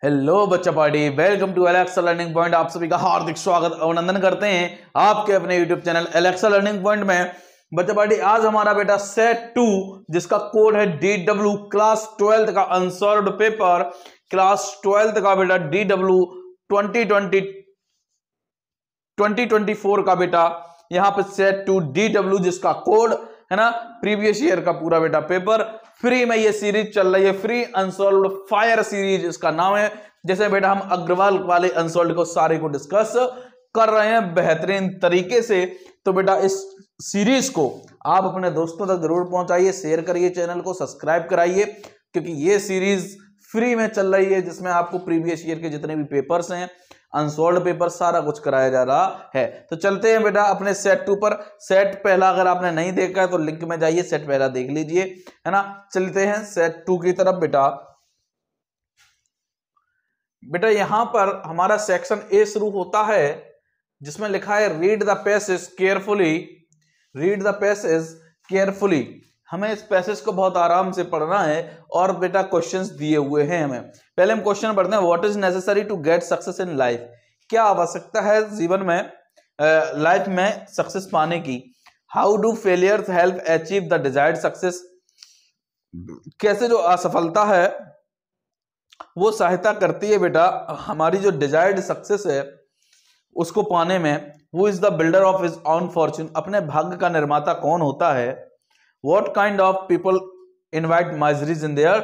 Hello बच्चा party, welcome to Alexa learning point. आप सभी का हार्दिक स्वागत अभिनंदन करते हैं आपके अपने YouTube channel Alexa learning point में। बच्चा पार्टी, आज हमारा बेटा सेट 2 जिसका कोड है DW, क्लास 12th का अनसॉल्व्ड पेपर, क्लास 12th का बेटा DW 2024 का बेटा यहाँ पे सेट 2 DW जिसका कोड है ना प्रीवियस ईयर का पूरा बेटा पेपर फ्री में ये सीरीज चल रही है। फ्री अनसॉल्व्ड फायर सीरीज इसका नाम है। जैसे बेटा हम अग्रवाल वाले अनसॉल्व्ड को सारे को डिस्कस कर रहे हैं बेहतरीन तरीके से, तो बेटा इस सीरीज को आप अपने दोस्तों तक जरूर पहुंचाइए, शेयर करिए, चैनल को सब्सक्राइब कराइए, क्योंकि ये सीरीज फ्री में चल रही है जिसमें आपको प्रीवियस ईयर के जितने भी पेपर्स हैं, अनसॉल्व्ड पेपर, सारा कुछ कराया जा रहा है। तो चलते हैं बेटा अपने सेट 2 पर। सेट पहला अगर आपने नहीं देखा है तो लिंक में जाइए, सेट पहला देख लीजिए, है ना। चलते हैं सेट 2 की तरफ। बेटा यहां पर हमारा सेक्शन ए शुरू होता है जिसमें लिखा है read the passage carefully. Read the passage carefully. हमें इस पैसेज को बहुत आराम से पढ़ना है और बेटा क्वेश्चंस दिए हुए हैं हमें। पहले हम क्वेश्चन पढ़ते हैं। What is necessary to get success in life? क्या आवश्यकता है जीवन में, लाइफ में सक्सेस पाने की? How do failures help achieve the desired success? कैसे जो असफलता है वो सहायता करती है बेटा हमारी जो डिजायर्ड सक्सेस है उसको पाने में। Who is the builder of his own Fortune? अपने भाग्य का निर्माता कौन होता है? What kind of people invite miseries in their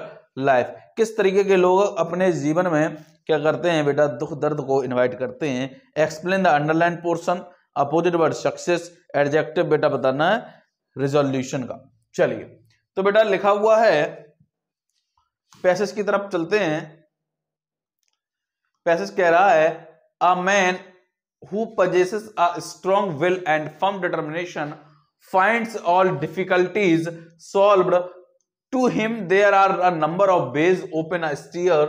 life? किस तरीके के लोग अपने जीवन में क्या करते हैं बेटा, दुख दर्द को इनवाइट करते हैं। Explain the underline portion, opposite word success, adjective बेटा बताना है रिजोल्यूशन का। चलिए तो बेटा लिखा हुआ है, पैसेज की तरफ चलते हैं। पैसेज कह रहा है a man who possesses a strong will and firm determination finds all difficulties solved. To him there are a number of ways open a steer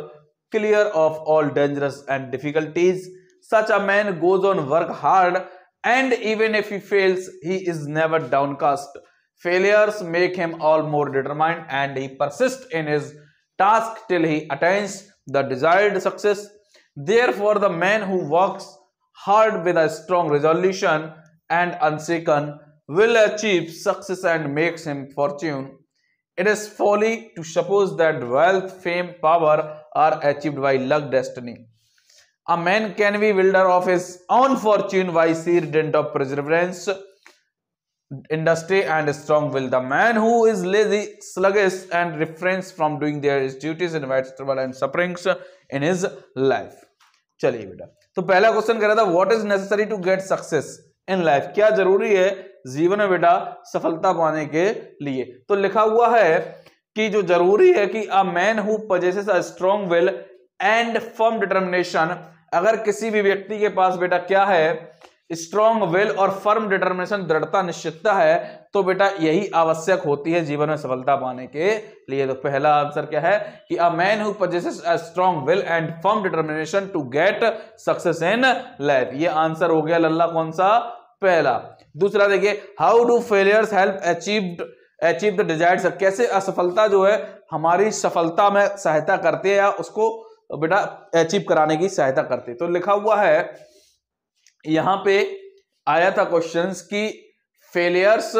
clear of all dangers and difficulties. Such a man goes on work hard, and even if he fails he is never downcast. Failures make him all more determined, and he persists in his task till he attains the desired success. Therefore the man who works hard with a strong resolution and unshaken will achieve success and makes him fortune. It is folly to suppose that wealth, fame, power are achieved by luck, destiny. A man can be builder of his own fortune by sheer dint of perseverance, industry, and strong will. The man who is lazy, sluggish, and refrains from doing their duties invites trouble and sufferings in his life. चलिए बेटा, तो पहला question कह रहा था what is necessary to get success in life? क्या जरूरी है जीवन में बेटा सफलता पाने के लिए? तो लिखा हुआ है कि जो जरूरी है कि a man who possesses a strong will and firm determination, अगर किसी भी व्यक्ति के पास बेटा क्या है, स्ट्रॉन्ग विल और फर्म डिटर्मिनेशन, दृढ़ता निश्चितता है, तो बेटा यही आवश्यक होती है जीवन में सफलता पाने के लिए। तो पहला आंसर क्या है कि a man who possesses a strong will and firm determination to get success in life। ये आंसर हो गया लल्ला कौन सा? पहला। दूसरा देखिए, how do failures help achieve the desired success? कैसे असफलता जो है हमारी सफलता में सहायता करती है या उसको बेटा अचीव कराने की सहायता करती है। तो लिखा हुआ है यहां पे आया था क्वेश्चंस की failures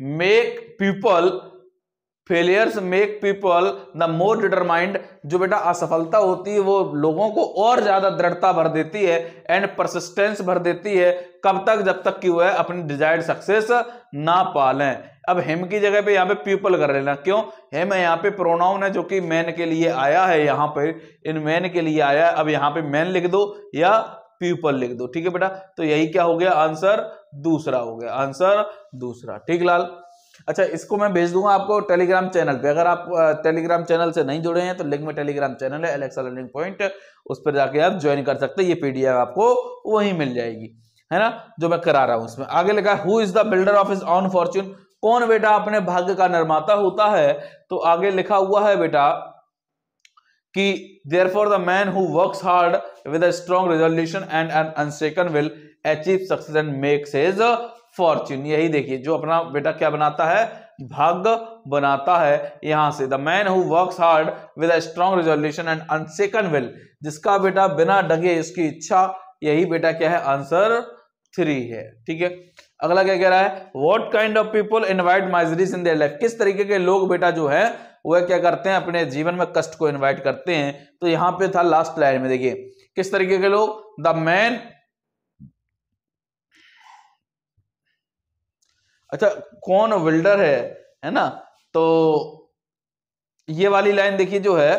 make people the more determined. जो बेटा असफलता होती है वो लोगों को और ज्यादा दृढ़ता भर देती है एंड परसिस्टेंस भर देती है। कब तक? जब तक कि वह अपनी डिजायर्ड सक्सेस ना पालें। अब हिम की जगह पे यहाँ पे पीपल कर लेना। क्यों? हिम यहाँ पे प्रोनाउन है जो कि मैन के लिए आया है, यहाँ पे इन मैन के लिए आया है। अब यहाँ पे मैन लिख दो या पीपल लिख दो, ठीक है बेटा। तो यही क्या हो गया? आंसर दूसरा हो गया, आंसर दूसरा। ठीक लाल? अच्छा, इसको मैं भेज दूंगा आपको टेलीग्राम चैनल पे। अगर आप टेलीग्राम चैनल से नहीं जुड़े हैं तो लिंक में टेलीग्राम चैनल है एलेक्सा लर्निंग पॉइंट, उस पर जाके आप ज्वाइन कर सकते हैं। ये पीडीएफ आपको वहीं मिल जाएगी, है ना, जो मैं करा रहा हूं। उसमें आगे लिखा है who is the builder of his own Fortune? कौन बेटा अपने भाग्य का निर्माता होता है? तो आगे लिखा हुआ है बेटा कि therefore the man who works hard with a strong resolution and an unshaken will achieve success and makes his fortune। यही देखिए, जो अपना बेटा क्या बनाता है, भाग्य बनाता है यहाँ से। The man who works hard with a strong resolution and अनशेकन will, जिसका बेटा बिना डगे उसकी इच्छा, यही बेटा क्या है, आंसर 3 है। ठीक है, अगला क्या कह रहा है, what kind of people invite miseries in their life, किस तरीके के लोग बेटा जो है वह क्या करते हैं, अपने जीवन में कष्ट को इनवाइट करते हैं। तो यहाँ पे था लास्ट लाइन में, देखिए किस तरीके के लोग, द मैन, अच्छा कौन बिल्डर है ना, तो ये वाली लाइन देखिए जो है,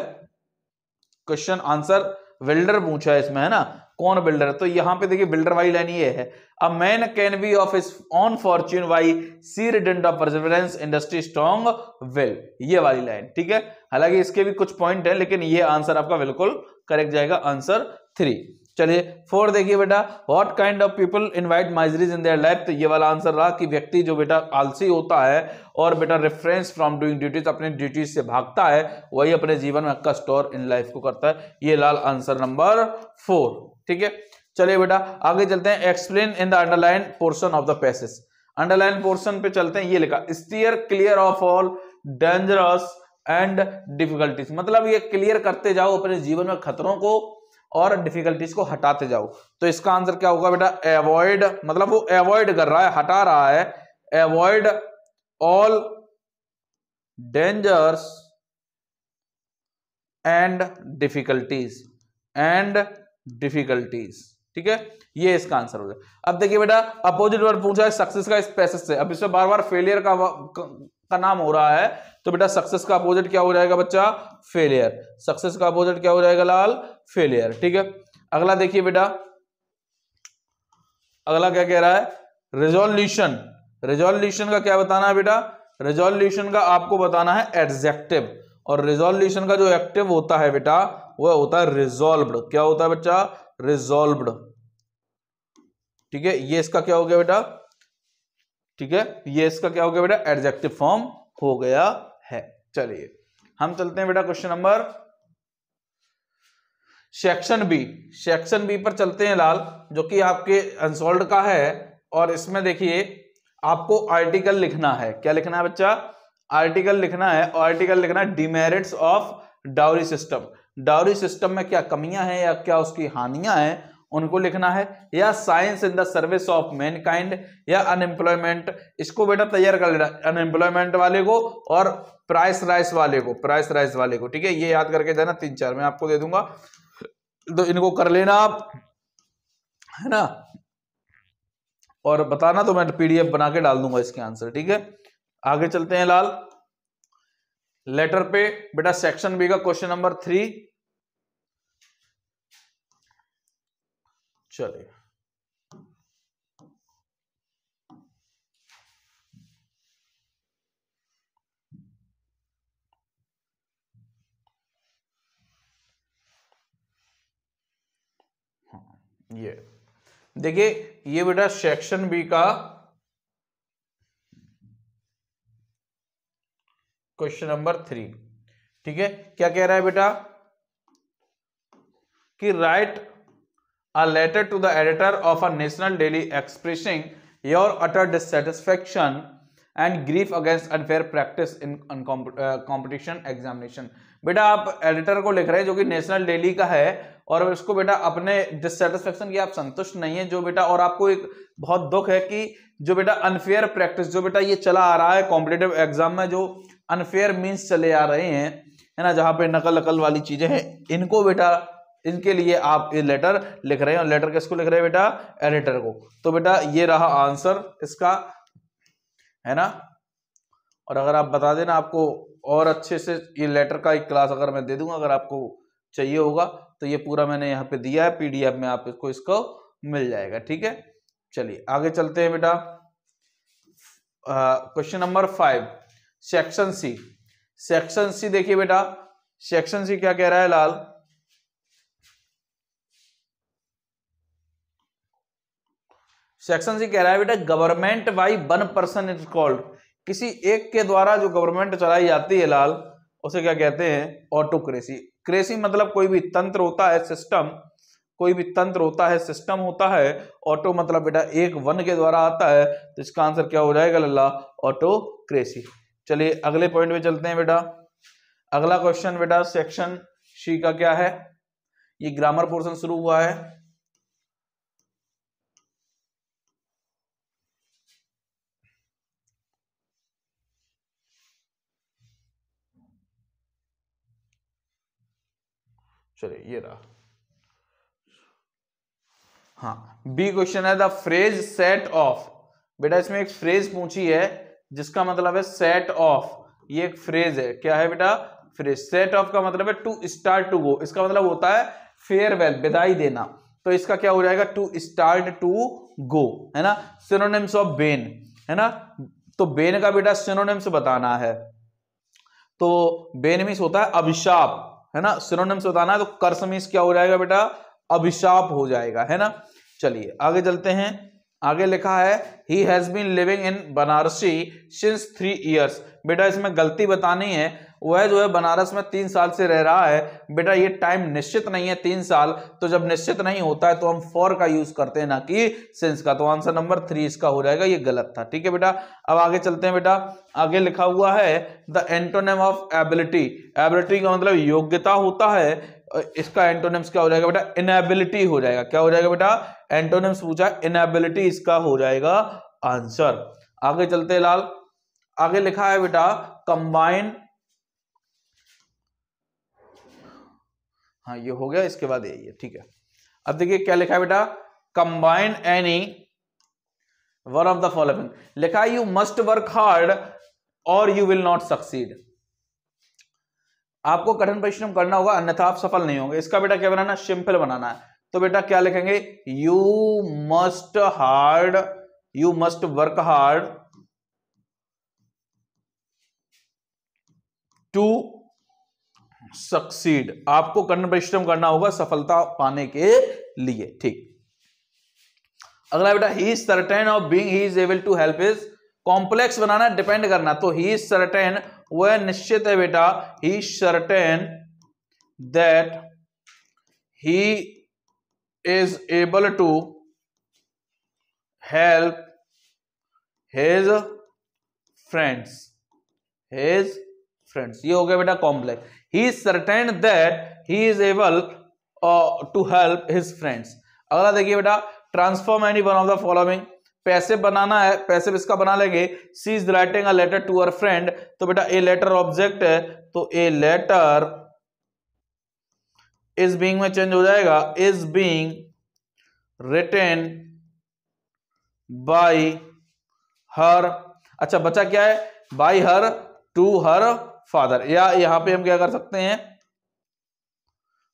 क्वेश्चन आंसर बिल्डर पूछा है इसमें, है ना, कौन बिल्डर है, तो यहां पे देखिए बिल्डर वाली लाइन ये है, a man can be of his own fortune why see rident of perseverance industry strong will, ये वाली लाइन। ठीक है, हालांकि इसके भी कुछ पॉइंट है, लेकिन ये आंसर आपका बिल्कुल करेक्ट जाएगा, आंसर 3। चलिए 4 देखिए बेटा, what kind of people invite miseries in their life, तो ये वाला आंसर रहा कि व्यक्ति जो बेटा आलसी होता है और बेटा रेफरेंस फ्रॉम डूइंग ड्यूटीज, अपने ड्यूटीज से भागता है, वही अपने जीवन में कष्ट और इन लाइफ को करता है। ये लाल आंसर नंबर 4। ठीक है, चलिए बेटा आगे चलते हैं, explain in the underline portion of the passage. Underline portion पे चलते हैं, ये लिखा steer clear of all dangerous and difficulties, मतलब ये क्लियर करते जाओ अपने जीवन में खतरों को और डिफिकल्टीज को हटाते जाओ। तो इसका आंसर क्या होगा बेटा, एवॉइड, मतलब वो एवॉइड कर रहा है, हटा रहा है, avoid all dangers and difficulties, ठीक है, ये इसका आंसर हो जाए। अब देखिए बेटा अपोजिट वर्ड पूछा है सक्सेस का इस पैसेज से, अब इसमें बार बार फेलियर का नाम हो रहा है, तो बेटा सक्सेस का अपोजिट क्या हो जाएगा बच्चा, फेलियर, सक्सेस का अपोजिट क्या हो जाएगा लाल, फेलियर। ठीक है, अगला देखिए बेटा, अगला क्या कह रहा है, रिजोल्यूशन, रिजोल्यूशन का क्या बताना है बेटा, रिजोल्यूशन का आपको बताना है एडजेक्टिव, और रिजोल्यूशन का जो एक्टिव होता है बेटा वह होता है रिजॉल्व्ड, क्या होता है बच्चा, रिजॉल्व्ड। ठीक है, ये इसका क्या हो गया बेटा, ठीक है, ये इसका क्या हो गया बेटा, एडजेक्टिव फॉर्म हो गया है। चलिए हम चलते हैं बेटा question number section B, section B पर चलते हैं लाल, जो कि आपके अनसॉल्व्ड का है, और इसमें देखिए आपको आर्टिकल लिखना है, क्या लिखना है बच्चा, आर्टिकल लिखना है, आर्टिकल लिखना है demerits of dowry system, dowry system में क्या कमियां हैं या क्या उसकी हानियां हैं उनको लिखना है, या science in the service of Mankind, या अनएम्प्लॉयमेंट, इसको बेटा तैयार कर लेना, अनएम्प्लॉयमेंट वाले को और प्राइस राइस वाले को, प्राइस राइस वाले को। ठीक है, ये याद करके देना, 3-4 मैं आपको दे दूंगा, तो इनको कर लेना आप, है ना, और बताना तो मैं पीडीएफ बना के डाल दूंगा इसके आंसर। ठीक है, आगे चलते हैं लाल, लेटर पे बेटा सेक्शन बी का क्वेश्चन नंबर 3, चलिए ये देखिए, ये बेटा सेक्शन बी का क्वेश्चन नंबर 3। ठीक है, क्या कह रहा है बेटा कि right a letter to the editor of a national daily expressing your utter dissatisfaction and grief against unfair practice in competition examination। बेटा आप एडिटर को लिख रहे हैं जो कि नेशनल डेली का है, और उसको बेटा अपने डिससेटिस्फेक्शन की आप संतुष्ट नहीं है जो बेटा, और आपको एक बहुत दुख है कि जो बेटा अनफेयर प्रैक्टिस जो बेटा ये चला आ रहा है कॉम्पिटिटिव एग्जाम में, जो अनफेयर मीन्स चले आ रहे हैं, है ना, जहां पे नकल अकल वाली चीजें हैं, इनको बेटा, इनके लिए आप ये लेटर लिख रहे हैं, और लेटर किसको लिख रहे हैं बेटा, एडिटर को। तो बेटा ये रहा आंसर इसका, है ना, और अगर आप बता देना, आपको और अच्छे से ये लेटर का एक क्लास अगर मैं दे दूंगा, अगर आपको चाहिए होगा तो ये पूरा मैंने यहाँ पे दिया है पीडीएफ में, आप इसको मिल जाएगा। ठीक है, चलिए आगे चलते हैं बेटा, question number 5, section C, section C देखिए बेटा, सेक्शन सी क्या कह रहा है लाल, सेक्शन सी कह रहा है बेटा government by one person is called, किसी एक के द्वारा जो गवर्नमेंट चलाई जाती है लाल, उसे क्या कहते हैं, ऑटोक्रेसी। क्रेसी मतलब कोई भी तंत्र होता है, सिस्टम, कोई भी तंत्र होता है, सिस्टम होता है, ऑटो मतलब बेटा एक वन के द्वारा आता है, तो इसका आंसर क्या हो जाएगा लल्ला, ऑटोक्रेसी। चलिए अगले पॉइंट पे चलते हैं बेटा। अगला क्वेश्चन बेटा सेक्शन सी का क्या है, ये ग्रामर पोर्शन शुरू हुआ है। चलिए ये रहा, हाँ बी क्वेश्चन है द फ्रेज सेट ऑफ। बेटा इसमें एक फ्रेज पूछी है जिसका मतलब है सेट ऑफ, ये एक फ्रेज है, क्या है बेटा फ्रेज। सेट ऑफ का मतलब है टू स्टार्ट टू गो, इसका मतलब होता है फेयरवेल, विदाई देना, तो इसका क्या हो जाएगा टू स्टार्ट टू गो, है ना। सिनोनिम्स ऑफ बेन, है ना, तो बेन का बेटा सिनोनिम्स बताना है, तो बेन मीन्स होता है अभिशाप, है ना, सिनोनिम्स बताना है, तो कर्स मीन्स क्या हो जाएगा बेटा अभिशाप हो जाएगा, है ना। चलिए आगे चलते हैं, आगे लिखा है he has been living in Banarasi since 3 years। बेटा इसमें गलती बतानी है, वह जो है बनारस में 3 साल से रह रहा है। बेटा ये टाइम निश्चित नहीं है 3 साल, तो जब निश्चित नहीं होता है तो हम फॉर का यूज करते हैं ना कि सिंस का, तो आंसर नंबर 3 इसका हो जाएगा, ये गलत था, ठीक है बेटा। अब आगे चलते हैं बेटा, आगे लिखा हुआ है the antonym of ability. Ability का मतलब योग्यता होता है, इसका एंटोनिम्स क्या हो जाएगा बेटा इनएबिलिटी हो जाएगा, क्या हो जाएगा बेटा एंटोनिम्स पूछा इनएबिलिटी, इसका हो जाएगा आंसर। आगे चलते हैं लाल, आगे लिखा है बेटा कंबाइन, हाँ ये हो गया, इसके बाद यही है, ठीक है। अब देखिए क्या लिखा है बेटा combine any one of the following, लिखा है यू मस्ट वर्क हार्ड और यू विल नॉट सक्सीड। आपको कठिन परिश्रम करना होगा अन्यथा आप सफल नहीं होंगे। इसका बेटा क्या बनाना, सिंपल बनाना है, तो बेटा क्या लिखेंगे you must work hard to succeed. आपको कठिन परिश्रम करना होगा सफलता पाने के लिए, ठीक। अगला बेटा he is certain of being he is able to help his, complex बनाना डिपेंड करना, तो ही इज सर्टेन वह निश्चित है बेटा, he is certain that he is able to help his friends, ये हो गया बेटा complex. He is certain that he is able to help his friends. अगला देखिए बेटा transform any one of the following, पैसे बनाना है, पैसे इसका बना लेंगे सी is writing a letter to our friend, तो बेटा ए लेटर ऑब्जेक्ट है, तो ए लेटर इज बीइंग में चेंज हो जाएगा is being written by her. अच्छा बचा क्या है by her to her father, या यहां पे हम क्या कर सकते हैं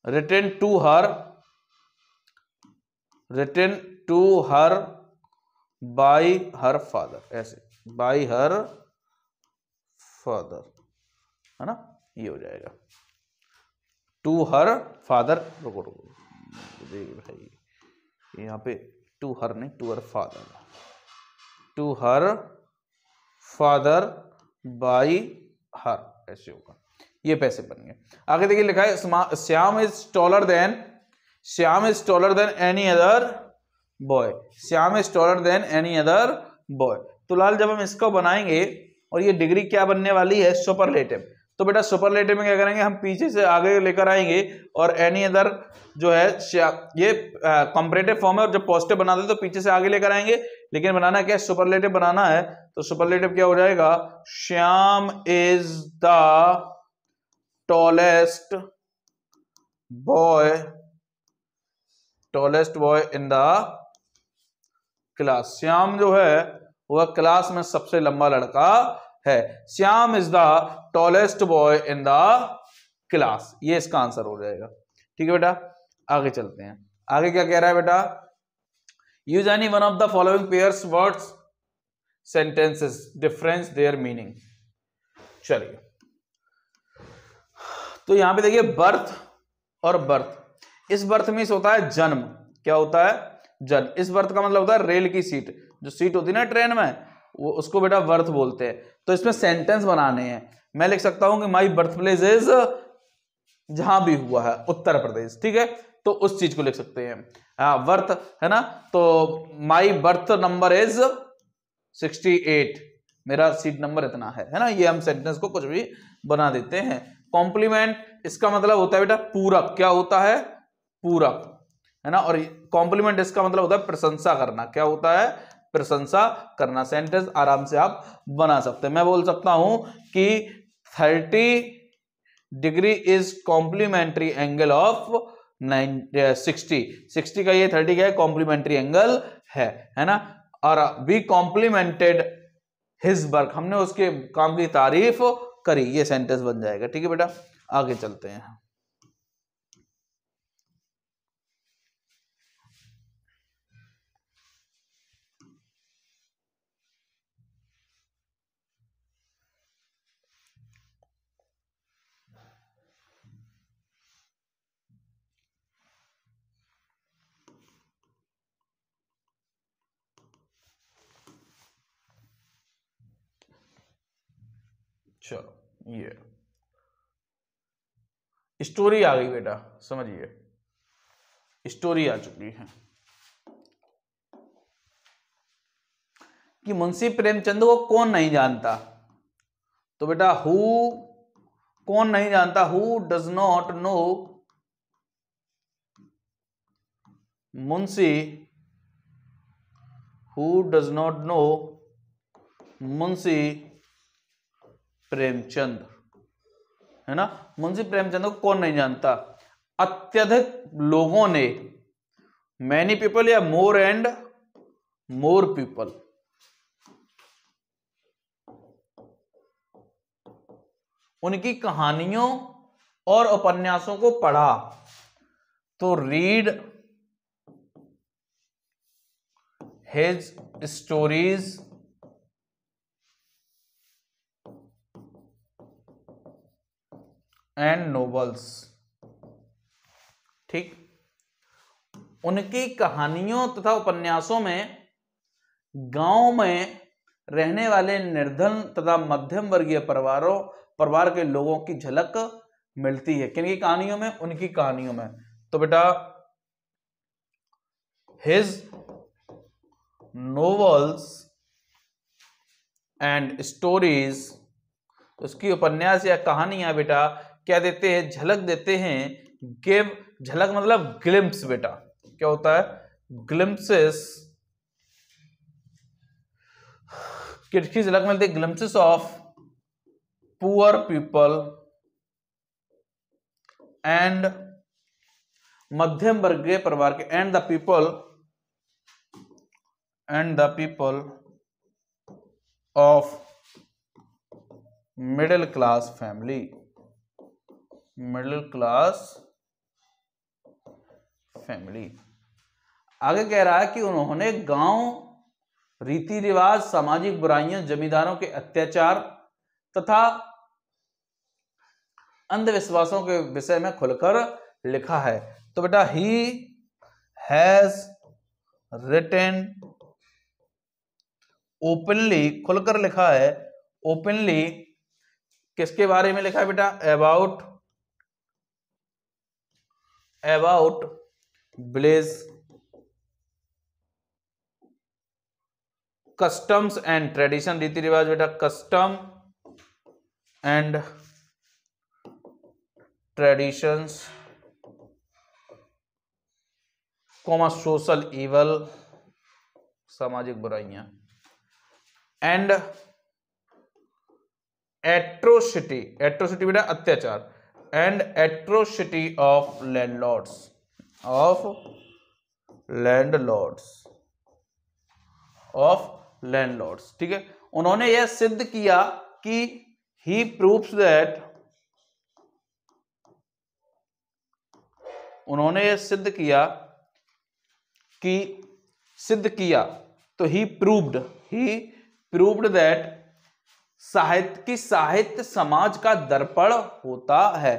written to her by her father, ऐसे बाय हर फादर, है ना, ये हो जाएगा टू हर फादर। रुको भाई यहाँ पे टू हर नहीं to her father, to her father by her, ऐसे होगा, ये पैसे बन गए। आगे देखिए लिखा है Shyam is taller than any other boy, Shyam is taller than any other boy. तो लाल जब हम इसको बनाएंगे और ये डिग्री क्या बनने वाली है सुपरलेटिव, तो बेटा सुपरलेटिव में क्या करेंगे हम पीछे से आगे लेकर आएंगे और एनी अदर जो है ये कंपैरेटिव फॉर्म है, और जब पॉजिटिव बना दे तो पीछे से आगे लेकर आएंगे, लेकिन बनाना क्या है सुपरलेटिव बनाना है, तो सुपरलेटिव क्या हो जाएगा Shyam is the tallest boy in the class. Shyam जो है वह क्लास में सबसे लंबा लड़का है, Shyam is the tallest boy in the class, ये इसका आंसर हो जाएगा, ठीक है बेटा। आगे चलते हैं, आगे क्या कह रहा है बेटा use any one of the following pairs words sentences difference there meaning. चलिए तो यहां पे देखिए बर्थ और बर्थ, इस बर्थ में होता है जन्म, क्या होता है जन्म, इस बर्थ का मतलब होता है रेल की सीट, जो सीट होती है ना ट्रेन में, वो उसको बेटा बर्थ बोलते हैं। तो इसमें सेंटेंस बनाने हैं, मैं लिख सकता हूं कि माई बर्थ प्लेस इज, जहां भी हुआ है उत्तर प्रदेश, ठीक है, तो उस चीज को लिख सकते हैं, हाँ बर्थ है ना, तो माई बर्थ नंबर इज 68, मेरा सीट नंबर इतना है ना। ये हम सेंटेंस को कुछ भी बना देते हैं। कॉम्प्लीमेंट इसका मतलब होता है बेटा पूरक। क्या होता है? पूरक, है ना। और कॉम्प्लीमेंट इसका मतलब होता है प्रशंसा करना। क्या होता है? प्रशंसा करना। सेंटेंस आराम से आप बना सकते हैं। मैं बोल सकता हूं कि 30 degree is complementary angle of 60 का ये 30 का कॉम्प्लीमेंट्री एंगल है ना। और वी कॉम्प्लीमेंटेड हिज वर्क, हमने उसके काम की तारीफ करी। ये सेंटेंस बन जाएगा। ठीक है बेटा, आगे चलते हैं। चलो, ये स्टोरी आ गई बेटा, समझिए स्टोरी आ चुकी है कि मुंशी प्रेमचंद को कौन नहीं जानता। तो बेटा कौन नहीं जानता? Who does not know Munshi, who does not know Munshi Premchand, है ना। मुंशी प्रेमचंद को कौन नहीं जानता? अत्यधिक लोगों ने, मैनी पीपल या मोर एंड मोर पीपल, उनकी कहानियों और उपन्यासों को पढ़ा। तो read his stories and novels. ठीक, उनकी कहानियों तथा उपन्यासों में गांव में रहने वाले निर्धन तथा मध्यम वर्गीय परिवार के लोगों की झलक मिलती है। किनकी कहानियों में? उनकी कहानियों में। तो बेटा हिज नोवेल्स एंड स्टोरीज, उसकी उपन्यास या कहानियां बेटा क्या देते हैं? झलक देते हैं। गिव, झलक मतलब ग्लिम्प्स बेटा। क्या होता है? ग्लिम्प्सेस, किसकी झलक मिलती है? Glimpses of poor people and मध्यम वर्गीय परिवार के, and the people of middle class family, middle class family. आगे कह रहा है कि उन्होंने गांव रीति रिवाज, सामाजिक बुराइयों, जमींदारों के अत्याचार तथा अंधविश्वासों के विषय में खुलकर लिखा है। तो बेटा ही हैज रिटन ओपनली, खुलकर लिखा है। ओपनली किसके बारे में लिखा है बेटा? About village customs and tradition, रीति रिवाज बेटा, custom and traditions, social evil, सामाजिक बुराइयां, एंड एट्रोसिटी, एट्रोसिटी बेटा अत्याचार, एंड एट्रोसिटी ऑफ लैंडलॉर्ड्स। ठीक है, उन्होंने यह सिद्ध किया कि ही प्रूव्स दैट, उन्होंने यह सिद्ध किया तो ही प्रूव्ड दैट साहित्य समाज का दर्पण होता है।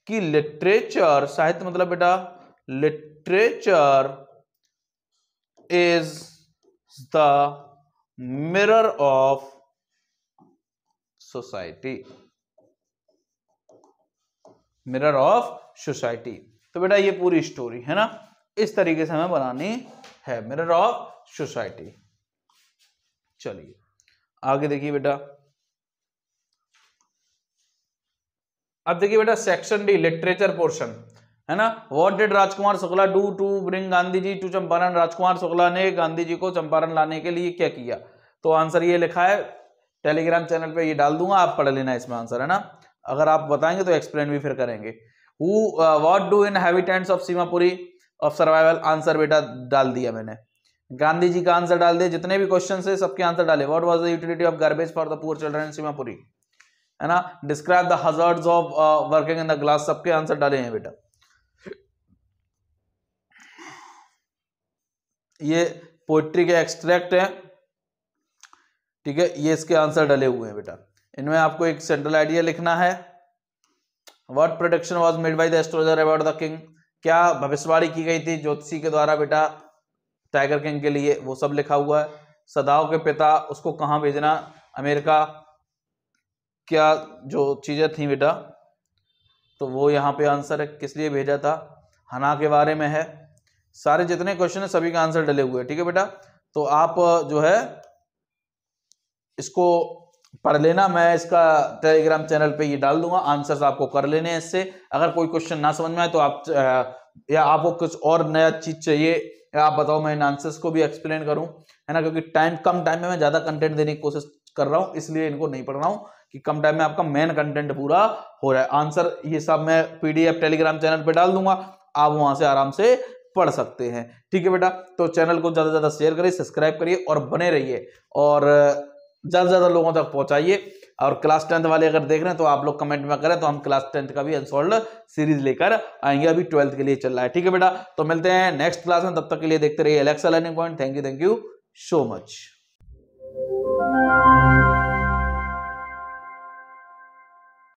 कि लिटरेचर, साहित्य मतलब बेटा literature is the mirror of society, mirror of society. तो बेटा ये पूरी स्टोरी है ना, इस तरीके से हमें बनानी है, मिरर ऑफ सोसाइटी। चलिए आगे देखिए बेटा, अब देखिए बेटा सेक्शन डी लिटरेचर पोर्शन है ना। What did Rajkumar Shukla do to bring Gandhi ji to Champaran? Rajkumar Shukla ने गांधी जी को चंपारण लाने के लिए क्या किया? तो आंसर ये लिखा है, टेलीग्राम चैनल पे ये डाल दूंगा, आप पढ़ लेना इसमें आंसर, है ना। अगर आप बताएंगे तो एक्सप्लेन भी फिर करेंगे। What do inhabitants of Seemapuri of survival? Answer बेटा डाल दिया मैंने, गांधी जी का आंसर डाल दिया। जितने भी क्वेश्चन है सबके आंसर डाले। What was the utility of garbage for the poor children in Seemapuri, है ना। Describe the hazards of working in the glass, सबके आंसर डाले हैं बेटा। ये पोएट्री के एक्सट्रैक्ट है, ठीक है, ये इसके आंसर डले हुए हैं बेटा। इनमें आपको एक सेंट्रल आइडिया लिखना है। What prediction was made by the astrologer about the king? क्या भविष्यवाणी की गई थी ज्योतिषी के द्वारा बेटा टाइगर किंग के लिए? वो सब लिखा हुआ है। सदाओं के पिता, उसको कहाँ भेजना? अमेरिका। क्या जो चीजें थी बेटा, तो वो यहाँ पे आंसर है, किस लिए भेजा था? हना के बारे में है। सारे जितने क्वेश्चन है सभी का आंसर डले हुए हैं, ठीक है बेटा। तो आप जो है इसको पढ़ लेना, मैं इसका टेलीग्राम चैनल पे ये डाल दूंगा, आंसर्स आपको कर लेने हैं इससे। अगर कोई क्वेश्चन ना समझ में आए तो आप या आपको कुछ और नया चीज चाहिए या आप बताओ, मैं इन आंसर्स को भी एक्सप्लेन करूं, है ना, क्योंकि कम टाइम में मैं ज्यादा कंटेंट देने की कोशिश कर रहा हूं, इसलिए इनको नहीं पढ़ रहा हूं कि कम टाइम में आपका मेन कंटेंट पूरा हो रहा है। आंसर ये सब मैं पीडीएफ टेलीग्राम चैनल पे डाल दूंगा, आप वहां से आराम से पढ़ सकते हैं, ठीक है बेटा। तो चैनल को ज्यादा से ज्यादा शेयर करिए, सब्सक्राइब करिए और बने रहिए, और ज्यादा से ज्यादा लोगों तक पहुंचाइए। और क्लास 10th वाले अगर देख रहे हैं तो आप लोग कमेंट में करें, तो हम क्लास 10th का भी अनसॉल्व्ड सीरीज लेकर आएंगे, अभी 12th के लिए चल रहा है, ठीक है बेटा। तो मिलते हैं नेक्स्ट क्लास में, तब तक के लिए देखते रहिए Alexa learning point. Thank you so much.